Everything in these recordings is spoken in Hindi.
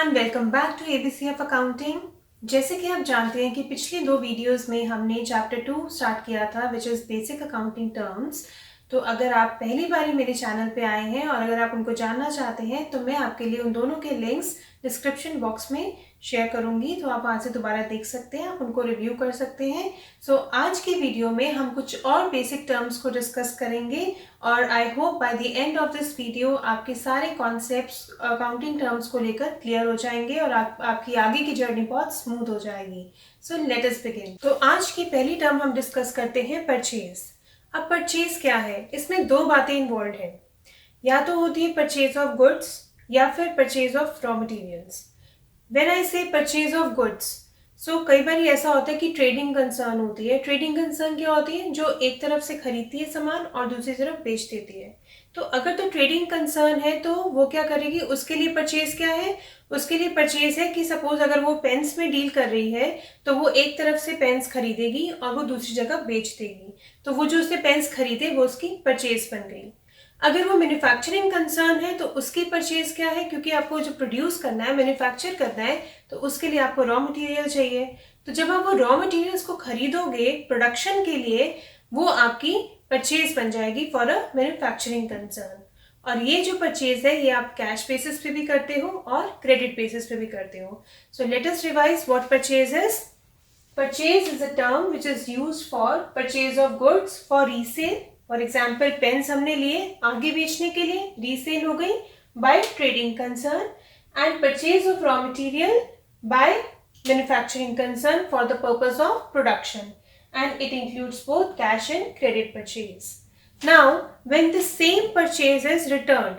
Everyone, welcome back to ABC of accounting. जैसे कि आप जानते हैं कि पिछले 2 वीडियोस में हमने चैप्टर 2 स्टार्ट किया था which is basic accounting terms. तो अगर आप पहली बार मेरे चैनल पे आए हैं और अगर आप उनको जानना चाहते हैं तो मैं आपके लिए उन दोनों के लिंक्स डिस्क्रिप्शन बॉक्स में शेयर करूंगी, तो आप वहाँ से दोबारा देख सकते हैं, आप उनको रिव्यू कर सकते हैं। सो आज की वीडियो में हम कुछ और बेसिक टर्म्स को डिस्कस करेंगे और I hope by the end of this video आपके सारे कॉन्सेप्ट्स अकाउंटिंग टर्म्स को लेकर क्लियर हो जाएंगे और आपकी आगे की जर्नी बहुत स्मूथ हो जाएगी। सो लेट अस बिगिन। तो आज की पहली टर्म हम डिस्कस करते हैं परचेज। अब परचेज क्या है? इसमें दो बातें इन्वॉल्व हैं, या तो होती है परचेज ऑफ गुड्स या फिर purchase of raw materials. When I से परचेज ऑफ गुड्स, सो कई बार ऐसा होता है कि ट्रेडिंग कंसर्न होती है। ट्रेडिंग कंसर्न क्या होती है? जो एक तरफ से खरीदती है सामान और दूसरी तरफ बेच देती है। तो अगर तो ट्रेडिंग कंसर्न है तो वो क्या करेगी, उसके लिए परचेज क्या है? उसके लिए परचेज है कि सपोज अगर वो पेन्स में डील कर रही है तो वो एक तरफ से पेन्स खरीदेगी और वो दूसरी जगह बेच देगी, तो वो जो उसने पेन्स खरीदे वो उसकी परचेज बन गई। अगर वो मैन्युफैक्चरिंग कंसर्न है तो उसकी परचेज क्या है? क्योंकि आपको जो प्रोड्यूस करना है, मैन्युफैक्चर करना है, तो उसके लिए आपको रॉ मटेरियल चाहिए। तो जब आप वो रॉ मटेरियल्स को खरीदोगे प्रोडक्शन के लिए, वो आपकी परचेज बन जाएगी फॉर अ मैन्युफैक्चरिंग कंसर्न। और ये जो परचेज है ये आप कैश बेसिस पे भी करते हो और क्रेडिट बेसिस पे भी करते हो। सो let us revise what purchase is. Purchase is a term which is used for purchase of goods for resale. For example pens हमने लिए आगे बेचने के लिए, रीसेल हो गई by trading concern, and purchase of raw material by manufacturing concern for the purpose of production, and it includes both cash and credit purchase. Now when the same purchase is returned,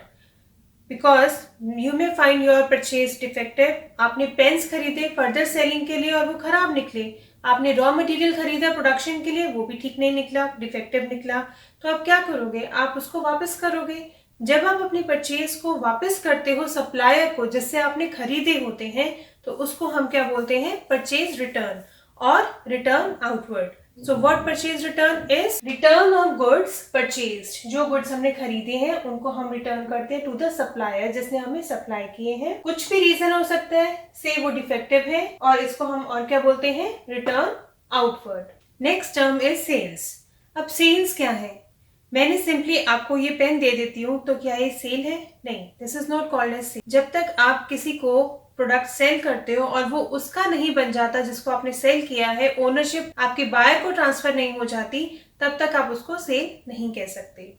because you may find your purchase defective, आपने पेन्स खरीदे फर्दर सेलिंग के लिए और वो खराब निकले, आपने रॉ मटेरियल खरीदा प्रोडक्शन के लिए, वो भी ठीक नहीं निकला, डिफेक्टिव निकला, तो आप क्या करोगे? आप उसको वापस करोगे। जब आप अपनी परचेज को वापस करते हो सप्लायर को जिससे आपने खरीदे होते हैं, तो उसको हम क्या बोलते हैं? परचेज रिटर्न और return outward. So what purchase return is? Return of goods purchased. जो गुड्स हमने खरीदे हैं उनको हम रिटर्न करते हैं टू द सप्लायर जिसने हमें सप्लाई किए हैं। कुछ भी रीजन हो सकता है, से वो डिफेक्टिव है, और इसको हम और क्या बोलते हैं? Return outward. Next term is sales. अब सेल्स क्या है? मैंने सिंपली आपको ये पेन दे देती हूँ तो क्या ये सेल है? नहीं, this is not called as sale. जब तक आप किसी को प्रोडक्ट सेल करते हो और वो उसका नहीं बन जाता जिसको आपने सेल किया है, ओनरशिप आपके बायर को ट्रांसफर नहीं हो जाती, तब तक आप उसको सेल नहीं कह सकते.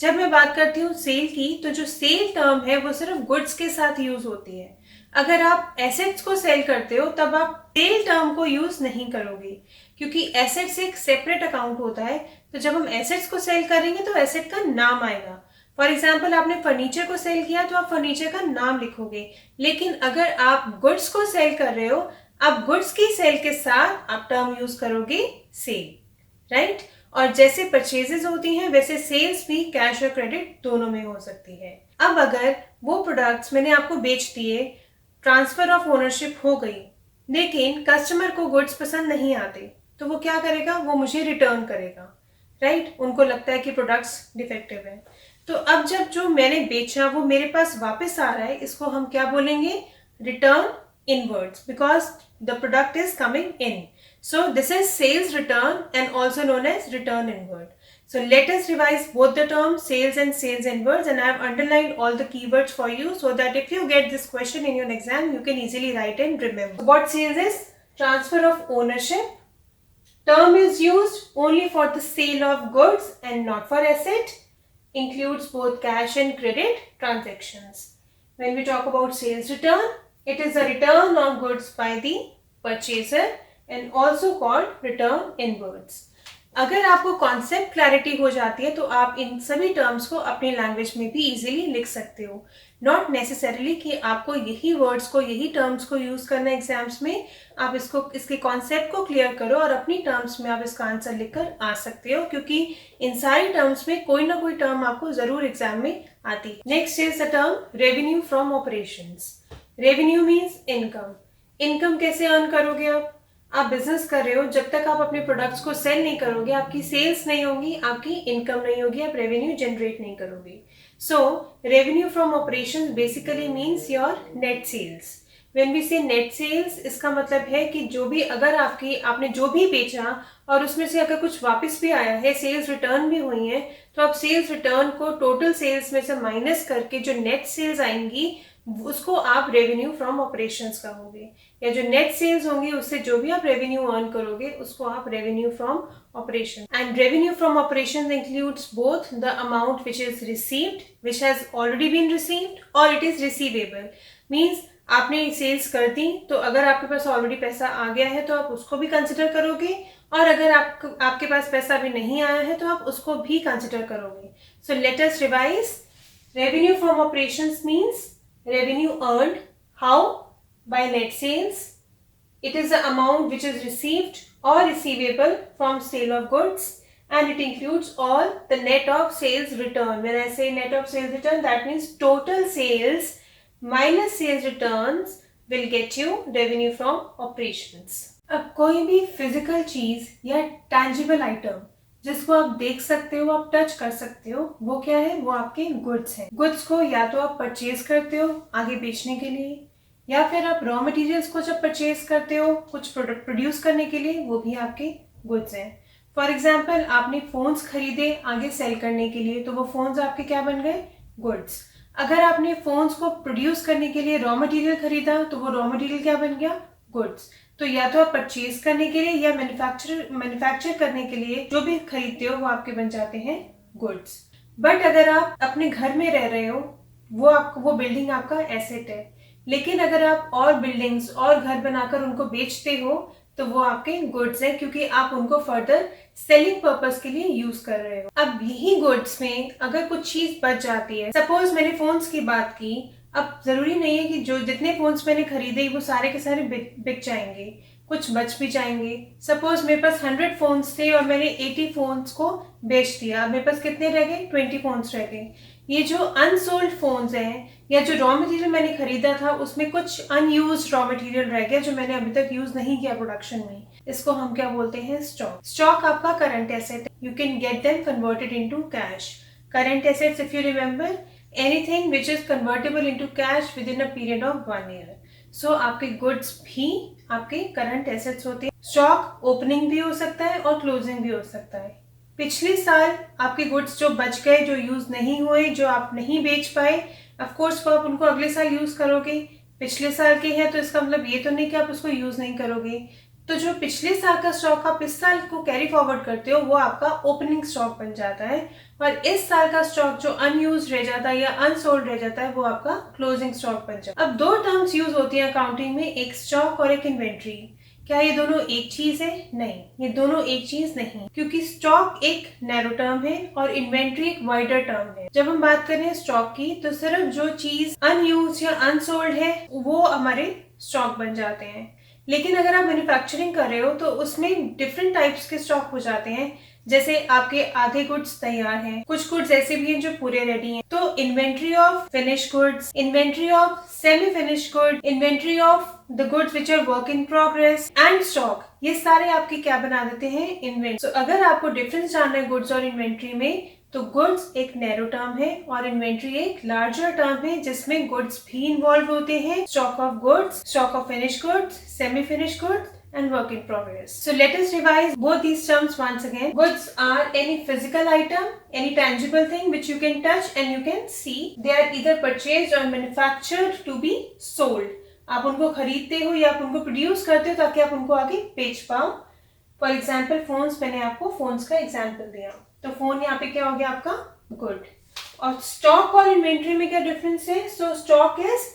जब मैं बात करती हूँ सेल की, तो जो सेल टर्म है वो सिर्फ गुड्स के साथ यूज होती है. अगर आप एसेट्स को सेल करते हो तब आप सेल टर्म को यूज नहीं करोगे, क्योंकि एसेट्स एक सेपरेट अकाउंट होता है. तो जब हम एसेट्स को सेल करेंगे तो एसेट का नाम आएगा. फॉर एग्जाम्पल आपने फर्नीचर को सेल किया तो आप फर्नीचर का नाम लिखोगे, लेकिन अगर आप गुड्स को सेल कर रहे हो, आप गुड्स की सेल के साथ आप टर्म यूज करोगे सेल, राइट? और जैसे परचेजेस होती हैं वैसे सेल्स भी कैश और क्रेडिट दोनों में हो सकती है. अब अगर वो प्रोडक्ट्स मैंने आपको बेच दिए, ट्रांसफर ऑफ ओनरशिप हो गई, लेकिन कस्टमर को गुड्स पसंद नहीं आते, तो वो क्या करेगा? वो मुझे रिटर्न करेगा, राइट? उनको लगता है कि प्रोडक्ट्स डिफेक्टिव है. तो अब जब जो मैंने बेचा वो मेरे पास वापस आ रहा है, इसको हम क्या बोलेंगे? Return inwards, because the product is coming in. So this is sales return and also known as return inward. So let us revise both the terms sales and sales inwards, and I have underlined all the keywords for you so that if you get this question in your exam you can easily write and remember. What sales is? Transfer of ownership. Term is used only for the sale of goods and not for asset. Includes both cash and credit transactions. When we talk about sales return, it is a return of goods by the purchaser and also called return inwards. अगर आपको कॉन्सेप्ट क्लैरिटी हो जाती है तो आप इन सभी टर्म्स को अपनी लैंग्वेज में भी इजीली लिख सकते हो. नॉट नेसेसरीली कि आपको यही वर्ड्स को, यही टर्म्स को यूज करना है एग्जाम्स में. आप इसके कॉन्सेप्ट को क्लियर करो और अपनी टर्म्स में आप इसका आंसर लिखकर आ सकते हो, क्योंकि इन सारी टर्म्स में कोई ना कोई टर्म आपको जरूर एग्जाम में आती है. Next is the term revenue from operations. Revenue means income. Income कैसे अर्न करोगे आप बिजनेस कर रहे हो, जब तक आप अपने प्रोडक्ट्स को सेल नहीं करोगे, आपकी सेल्स नहीं होगी, आपकी इनकम नहीं होगी, आप रेवेन्यू जनरेट नहीं करोगे. So revenue from operations basically means your net sales. When we say net sales, इसका मतलब है कि जो भी अगर आपने जो भी बेचा और उसमें से अगर कुछ वापस भी आया है, सेल्स रिटर्न भी हुई है, तो आप सेल्स रिटर्न को टोटल सेल्स में से माइनस करके जो नेट सेल्स आएंगी उसको आप रेवेन्यू फ्रॉम ऑपरेशंस कहोगे, या जो नेट सेल्स होंगी उससे जो भी आप रेवेन्यू अर्न करोगे उसको आप revenue from operation. And revenue from operations includes both the amount which is received, which has already been received, और इट इज रिसीवेबल. मीन्स आपने सेल्स कर दी तो अगर आपके पास ऑलरेडी पैसा आ गया है तो आप उसको भी कंसिडर करोगे, और अगर आपके पास पैसा भी नहीं आया है तो आप उसको भी कंसिडर करोगे. सो let us revise. Revenue from operations means revenue earned. How? By net sales. It is the amount which is received or receivable from sale of goods, and it includes all the net of sales return. When I say net of sales return, that means total sales minus sales returns will get you revenue from operations. अब कोई भी फिजिकल चीज या टैंजिबल आइटम जिसको आप देख सकते हो, आप टच कर सकते हो, वो क्या है? वो आपके गुड्स हैं. गुड्स को या तो आप परचेज करते हो आगे बेचने के लिए, या फिर आप रॉ मटेरियल्स को जब परचेज करते हो कुछ प्रोडक्ट प्रोड्यूस करने के लिए, वो भी आपके गुड्स हैं. फॉर एग्जाम्पल, आपने फोन्स खरीदे आगे सेल करने के लिए, तो वो फोन्स आपके क्या बन गए? गुड्स. अगर आपने फोन्स को प्रोड्यूस करने के लिए रॉ मटेरियल खरीदा तो वो रॉ मटेरियल क्या बन गया? गुड्स. तो या तो आप परचेज करने के लिए या मैन्युफैक्चर करने के लिए जो भी खरीदते हो वो आपके बन जाते हैं गुड्स. बट अगर आप अपने घर में रह रहे हो, वो बिल्डिंग आपका एसेट है. लेकिन अगर आप और बिल्डिंग्स और घर बनाकर उनको बेचते हो तो वो आपके गुड्स है, क्योंकि आप उनको फर्दर सेलिंग पर्पस के लिए यूज कर रहे हो. अब यही गुड्स में अगर कुछ चीज बच जाती है, सपोज मैंने फोन्स की बात की, अब जरूरी नहीं है कि जो जितने फोन्स मैंने खरीदे वो सारे के सारे बिक जाएंगे, कुछ बच भी जाएंगे. सपोज मेरे पास 100 फोन्स थे और मैंने 80 फोन्स को बेच दिया, मेरे पास कितने रह गए? 20 फोन्स रह गए. ये जो अनसोल्ड फोन्स हैं या जो रॉ मटेरियल मैंने खरीदा था उसमें कुछ अनयूज रॉ मटेरियल रह गया जो मैंने अभी तक यूज नहीं किया प्रोडक्शन में, इसको हम क्या बोलते हैं? स्टॉक. स्टॉक आपका करंट एसेट है. You can get them converted into cash. Current assets, if you remember, anything which is convertible into cash within a period of 1 year. So आपके गुड्स भी आपके करंट एसेट्स होते हैं. स्टॉक ओपनिंग भी हो सकता है और क्लोजिंग भी हो सकता है. पिछले साल आपके गुड्स जो बच गए, जो यूज नहीं हुए, जो आप नहीं बेच पाए, ऑफ कोर्स आप उनको अगले साल यूज करोगे. पिछले साल के हैं तो इसका मतलब ये तो नहीं कि आप उसको यूज नहीं करोगे. तो जो पिछले साल का स्टॉक आप इस साल को कैरी फॉरवर्ड करते हो वो आपका ओपनिंग स्टॉक बन जाता है, और इस साल का स्टॉक जो अनयूज रह जाता है या अनसोल्ड रह जाता है वो आपका क्लोजिंग स्टॉक बन जाता है. अब दो टर्म्स यूज होती हैं अकाउंटिंग में, एक स्टॉक और एक इन्वेंट्री. क्या ये दोनों एक चीज है? नहीं, ये दोनों एक चीज नहीं, क्योंकि स्टॉक एक नैरो टर्म है और इन्वेंट्री एक वाइडर टर्म है. जब हम बात करें स्टॉक की तो सिर्फ जो चीज अनयूज या अनसोल्ड है वो हमारे स्टॉक बन जाते हैं. लेकिन अगर आप मैन्युफैक्चरिंग कर रहे हो तो उसमें डिफरेंट टाइप्स के स्टॉक हो जाते हैं. जैसे आपके आधे गुड्स तैयार हैं, कुछ गुड्स ऐसे भी हैं जो पूरे रेडी हैं. तो inventory of finish goods, inventory of semi finish good, inventory of the goods which are work in progress and stock, ये सारे आपके क्या बना देते हैं? इन्वेंट्री. सो अगर आपको डिफरेंस जानना है गुड्स और इन्वेंट्री में, तो गुड्स एक नैरो टर्म है और इन्वेंट्री एक लार्जर टर्म है जिसमें गुड्स भी इन्वॉल्व होते हैं. Stock of goods, stock of finish goods, semi finish goods and work in progress. So let us revise both these terms once again. Goods are any physical item, any tangible thing which you can touch and you can see. They are either purchased or manufactured to be sold. आप उनको खरीदते हो या आप उनको प्रोड्यूस करते हो ताकि आप उनको आगे बेच पाओ. फॉर एग्जाम्पल फोन्स, मैंने आपको फोन्स का एग्जाम्पल दिया, तो फोन यहाँ पे क्या हो गया? आपका गुड. और स्टॉक और इन्वेंट्री में क्या डिफरेंस है? सो stock is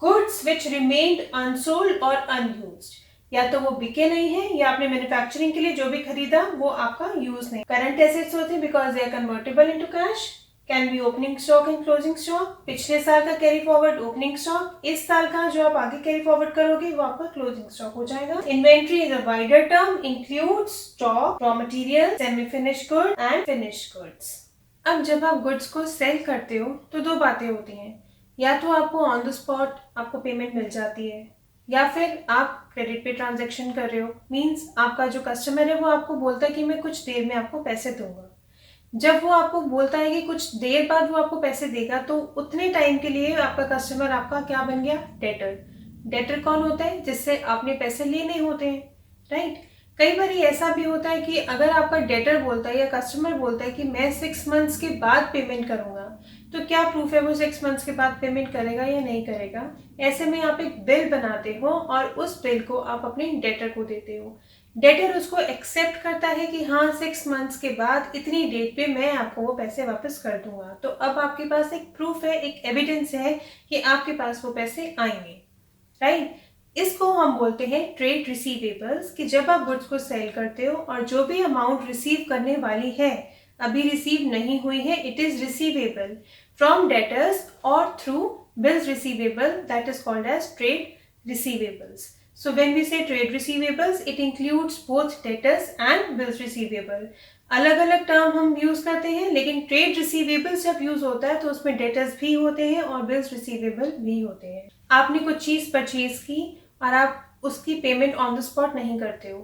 goods which remained unsold और अनयूज्ड. या तो वो बिके नहीं है या आपने मैन्युफैक्चरिंग के लिए जो भी खरीदा वो आपका यूज नहीं. करंट एसेट्स होते हैं because they are convertible into cash. Can be opening stock and closing stock. पिछले साल का कैरी फॉरवर्ड ओपनिंग स्टॉक, इस साल का जो आप आगे कैरी फॉरवर्ड करोगे वो आपका क्लोजिंग स्टॉक हो जाएगा. Inventory is a wider term, includes stock, raw material, semi finish good and finish goods. अब जब आप गुड्स को सेल करते हो तो दो बातें होती हैं. या तो आपको ऑन द स्पॉट आपको पेमेंट मिल जाती है, या फिर आप क्रेडिट पे ट्रांजैक्शन कर रहे हो. मींस आपका जो कस्टमर है वो आपको बोलता है कि मैं कुछ देर में आपको पैसे दूंगा. जब वो आपको बोलता है कि कुछ देर बाद वो आपको पैसे देगा, तो उतने टाइम के लिए आपका कस्टमर आपका क्या बन गया? डेटर. डेटर कौन होता है? जिससे आपने पैसे लेने होते हैं, राइट। कई बार ऐसा भी होता है कि अगर आपका डेटर बोलता है या कस्टमर बोलता है कि मैं 6 मंथ्स के बाद पेमेंट करूंगा, तो क्या प्रूफ है वो 6 मंथ्स के बाद पेमेंट करेगा या नहीं करेगा? ऐसे में आप एक बिल बनाते हो और उस बिल को आप अपने डेटर को देते हो। डेटर उसको एक्सेप्ट करता है कि हाँ 6 मंथ्स के बाद इतनी डेट पे मैं आपको वो पैसे वापस कर दूंगा। तो अब आपके पास एक प्रूफ है, एक एविडेंस है कि आपके पास वो पैसे आएंगे, राइट। इसको हम बोलते हैं ट्रेड रिसीवेबल्स, कि जब आप गुड्स को सेल करते हो और जो भी अमाउंट रिसीव करने वाली है अभी रिसीव नहीं हुई है, it is receivable from debtors और through bills receivable, that is called as trade receivables. So when we say trade receivables, it includes both debtors and bills receivable. अलग अलग टर्म हम यूज करते हैं, लेकिन ट्रेड रिसीवेबल्स जब यूज होता है तो उसमें डेटर्स भी होते हैं और बिल्स रिसीवेबल भी होते हैं. आपने कुछ चीज परचेज की और आप उसकी पेमेंट ऑन द स्पॉट नहीं करते हो,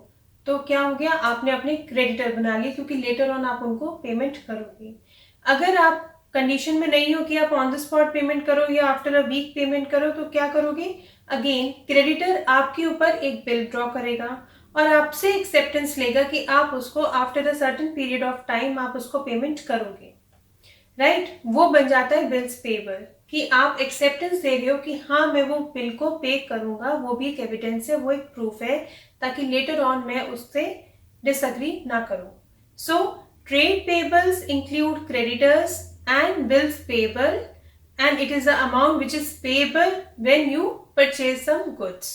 तो क्या हो गया? आपने अपने क्रेडिटर बना लिए, क्योंकि लेटर ऑन आप उनको पेमेंट करोगे. अगर आप कंडीशन में नहीं हो कि आप ऑन द स्पॉट पेमेंट करो या आफ्टर अ वीक पेमेंट करो, तो क्या करोगे? अगेन क्रेडिटर आपके ऊपर एक बिल ड्रॉ करेगा और आपसे एक्सेप्टेंस लेगा कि आप उसको after a certain period of time आप उसको पेमेंट करोगे, राइट. वो बन जाता है बिल्स पेबल, कि आप एक्सेप्टेंस दे रहे हो कि हाँ मैं वो बिल को पे करूंगा. वो भी एक एविडेंस है, वो एक प्रूफ है, ताकि लेटर ऑन मैं उससे डिसएग्री ना करूं. So trade payables include creditors and bills payable, and it is the amount which is payable when you purchase some goods.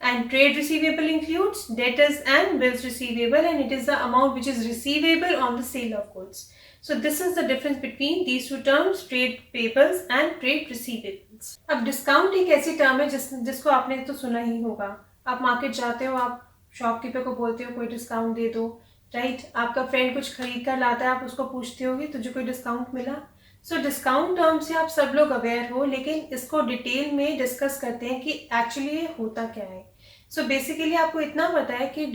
And trade receivable includes debtors and bills receivable, and it is the amount which is receivable on the sale of goods. So this is the difference between these two terms, trade payables and trade receivables. अब डिस्काउंट एक ऐसी टर्म है जिसको आपने तो सुना ही होगा. आप मार्केट जाते हो, आप शॉपकीपर को बोलते हो कोई डिस्काउंट दे दो, राइट. आपका फ्रेंड कुछ खरीद कर लाता है, आप उसको पूछते होगे तुझे कोई डिस्काउंट मिला. सो डिस्काउंट टर्म से आप सब लोग अवेयर हो, लेकिन इसको डिटेल में डिस्कस करते हैं कि एक्चुअली ये होता क्या है. सो बेसिकली आपको इतना पता है कि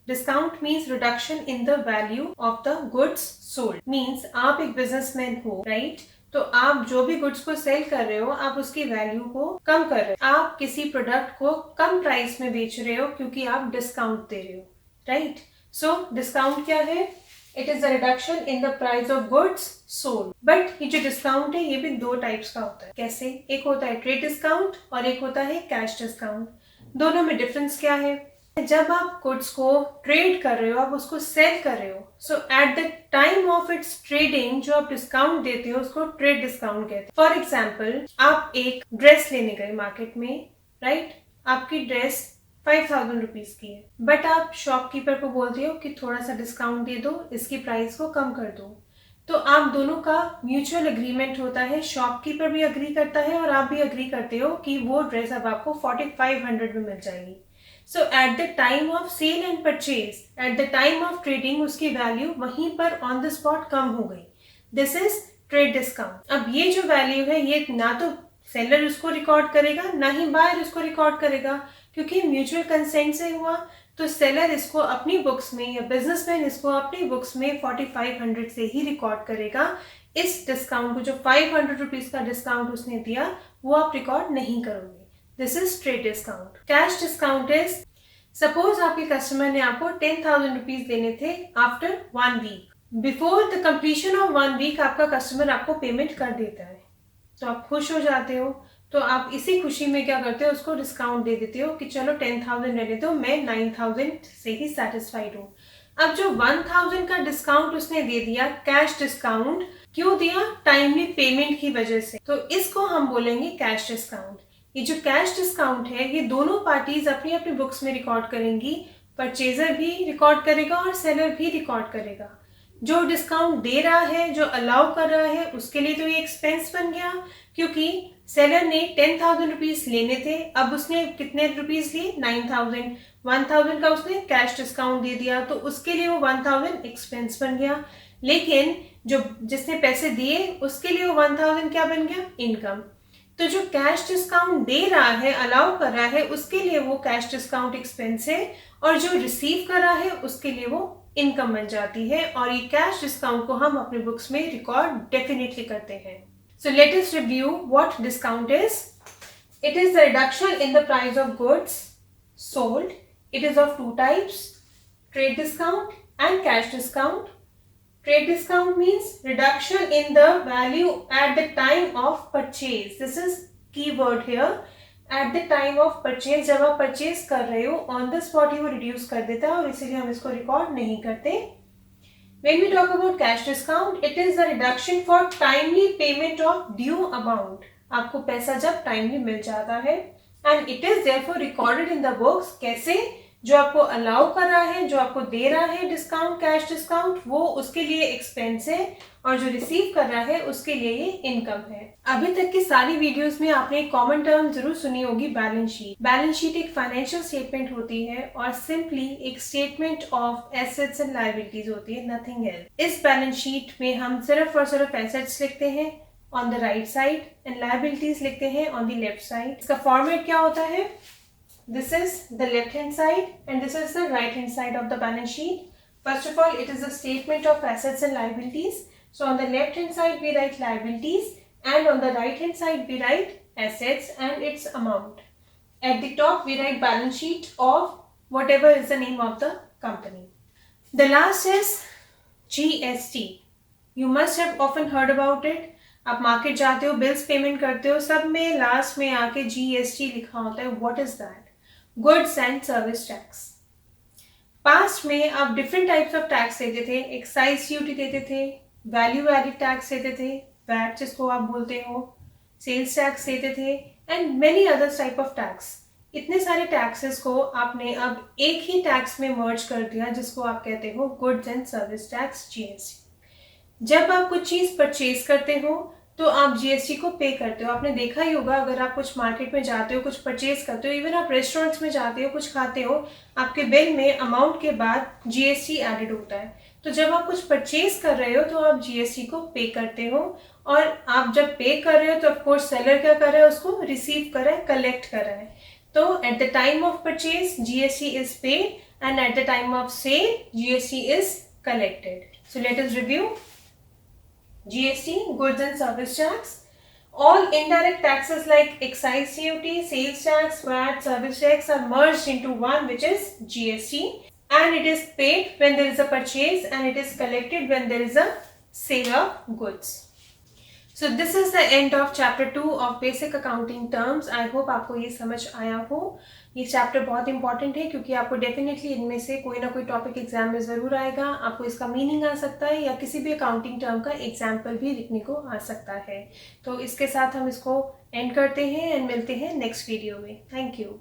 discount means reduction in the value of the goods sold. Means आप एक बिजनेसमैन हो, राइट. तो आप जो भी गुड्स को सेल कर रहे हो, आप उसकी वैल्यू को कम कर रहे हो. आप किसी प्रोडक्ट को कम प्राइस में बेच रहे हो क्योंकि आप डिस्काउंट दे रहे हो, राइट. सो डिस्काउंट क्या है? It is the reduction in the price of goods sold. But ये जो डिस्काउंट है ये भी दो टाइप्स का होता है. कैसे? एक होता है ट्रेड डिस्काउंट और एक होता है कैश डिस्काउंट. दोनों में डिफरेंस क्या है? जब आप गुड्स को ट्रेड कर रहे हो, आप उसको सेल कर रहे हो, so at the time of its trading जो आप डिस्काउंट देते हो उसको ट्रेड डिस्काउंट कहते हैं. फॉर एग्जाम्पल, आप एक ड्रेस लेने गए मार्केट में, राइट. आपकी ड्रेस 5000 रुपीज की है, बट आप शॉपकीपर को बोलते हो कि थोड़ा सा डिस्काउंट दे दो, इसकी प्राइस को कम कर दो. तो आप दोनों का म्यूचुअल एग्रीमेंट होता है. शॉपकीपर भी अग्री करता है और आप भी अग्री करते हो कि वो ड्रेस अब आपको 4500 में मिल जाएगी. So at the time of sale and purchase, at the time of trading, उसकी वैल्यू वहीं पर ऑन द स्पॉट कम हो गई. This is trade discount. अब ये जो वैल्यू है ये ना तो सेलर उसको रिकॉर्ड करेगा ना ही बायर उसको रिकॉर्ड करेगा, क्योंकि म्यूचुअल कंसेंट से हुआ. तो सेलर इसको अपनी बुक्स में या बिजनेसमैन इसको अपनी बुक्स में 4500 से ही रिकॉर्ड करेगा. इस डिस्काउंट को, जो 500 रुपीज का डिस्काउंट उसने दिया, वो आप रिकॉर्ड नहीं करोगे. This is trade discount. Cash discount is, suppose आपके कस्टमर ने आपको 10,000 रुपीज देने थे after 1 week. Before the completion of 1 week आपका कस्टमर आपको पेमेंट कर देता है, तो आप खुश हो जाते हो. तो आप इसी खुशी में क्या करते हो? उसको डिस्काउंट दे देते हो कि चलो 10,000 ले लेते हो, मैं 9,000 से ही सेटिस्फाइड हूँ. अब जो 1,000 का डिस्काउंट उसने दे दिया, कैश डिस्काउंट, क्यों दिया? टाइमली पेमेंट की वजह से. तो इसको हम बोलेंगे कैश डिस्काउंट. ये जो कैश डिस्काउंट है ये दोनों पार्टीज अपनी अपनी बुक्स में रिकॉर्ड करेंगी. परचेजर भी रिकॉर्ड करेगा और सेलर भी रिकॉर्ड करेगा. जो डिस्काउंट दे रहा है, जो अलाउ कर रहा है, उसके लिए तो ये एक्सपेंस बन गया, क्योंकि सेलर ने 10,000 रुपीज लेने थे, अब उसने कितने रुपीज लिए? 9,000. 1,000 का उसने कैश डिस्काउंट दे दिया, तो उसके लिए वो 1,000 एक्सपेंस बन गया. लेकिन जो जिसने पैसे दिए उसके लिए वो 1,000 क्या बन गया? इनकम. तो जो कैश डिस्काउंट दे रहा है, अलाउ कर रहा है, उसके लिए वो कैश डिस्काउंट एक्सपेंस है, और जो रिसीव कर रहा है उसके लिए वो इनकम बन जाती है. और ये कैश डिस्काउंट को हम अपने बुक्स में रिकॉर्ड डेफिनेटली करते हैं. So let us review what discount is. It is the reduction in the price of goods sold. It is of two types, trade discount and cash discount. Trade discount means reduction in the value at the time of purchase. This is key word here. At the time of purchase, जब आप परचेज कर रहे हो ऑन द स्पॉट ही वो रिड्यूस कर देता है और इसीलिए हम इसको रिकॉर्ड नहीं करते. When we talk about cash discount, it is the reduction for timely payment of due amount. आपको पैसा जब टाइमली मिल जाता है and it is therefore recorded in the books. कैसे? जो आपको अलाउ कर रहा है, जो आपको दे रहा है डिस्काउंट, कैश डिस्काउंट, वो उसके लिए एक्सपेंस है और जो रिसीव कर रहा है उसके लिए ये इनकम है. अभी तक की सारी वीडियोस में आपने एक कॉमन टर्म जरूर सुनी होगी, बैलेंस शीट. बैलेंस शीट एक फाइनेंशियल स्टेटमेंट होती है और सिंपली एक statement of assets and liabilities होती है, नथिंग एल्स. इस बैलेंस शीट में हम सिर्फ और सिर्फ एसेट्स लिखते हैं on the right side and liabilities लिखते हैं ऑन द लेफ्ट साइड. इसका फॉर्मेट क्या होता है? This is the left hand side and this is the right hand side of the balance sheet. First of all, it is a statement of assets and liabilities. So on the left hand side we write liabilities and on the right hand side we write assets and its amount. At the top we write balance sheet of whatever is the name of the company. The last is GST. You must have often heard about it. आप मार्केट जाते हो, बिल्स पेमेंट करते हो, सब में लास्ट में आके GST लिखा होता है. What is that? Goods and service tax. Past में आप डिफरेंट टाइप्स ऑफ टैक्स देते थे. एक्साइज ड्यूटी देते थे, वैल्यू एडेड टैक्स देते थे, वैट जिसको आप बोलते हो, सेल्स टैक्स देते थे and many other type of tax. इतने सारे टैक्सेस को आपने अब एक ही टैक्स में मर्ज कर दिया जिसको आप कहते हो goods and service tax, GST. जब आप कुछ चीज परचेज करते हो तो आप GST को पे करते हो. आपने देखा ही होगा, अगर आप कुछ मार्केट में जाते हो, कुछ परचेज करते हो, इवन आप रेस्टोरेंट्स में जाते हो, कुछ खाते हो, आपके बिल में अमाउंट के बाद GST एडेड होता है. तो जब आप कुछ परचेज कर रहे हो तो आप GST को पे करते हो और आप जब पे कर रहे हो तो ऑफकोर्स सेलर क्या कर रहा है, उसको रिसीव कर रहा है, कलेक्ट कर रहा है. तो at the time of purchase GST is paid and at the time of sale GST is collected. So let us review. GST, goods and service tax. All indirect taxes like excise duty, sales tax, VAT, service tax are merged into one, which is GST, and it is paid when there is a purchase and it is collected when there is a sale of goods. So this is the end of chapter 2 of basic accounting terms. I hope आपको ये समझ आया हो. ये चैप्टर बहुत इंपॉर्टेंट है क्योंकि आपको डेफिनेटली इनमें से कोई ना कोई टॉपिक एग्जाम में ज़रूर आएगा. आपको इसका मीनिंग आ सकता है या किसी भी अकाउंटिंग टर्म का एग्जाम्पल भी लिखने को आ सकता है. तो इसके साथ हम इसको एंड करते हैं एंड मिलते हैं नेक्स्ट वीडियो में. Thank you.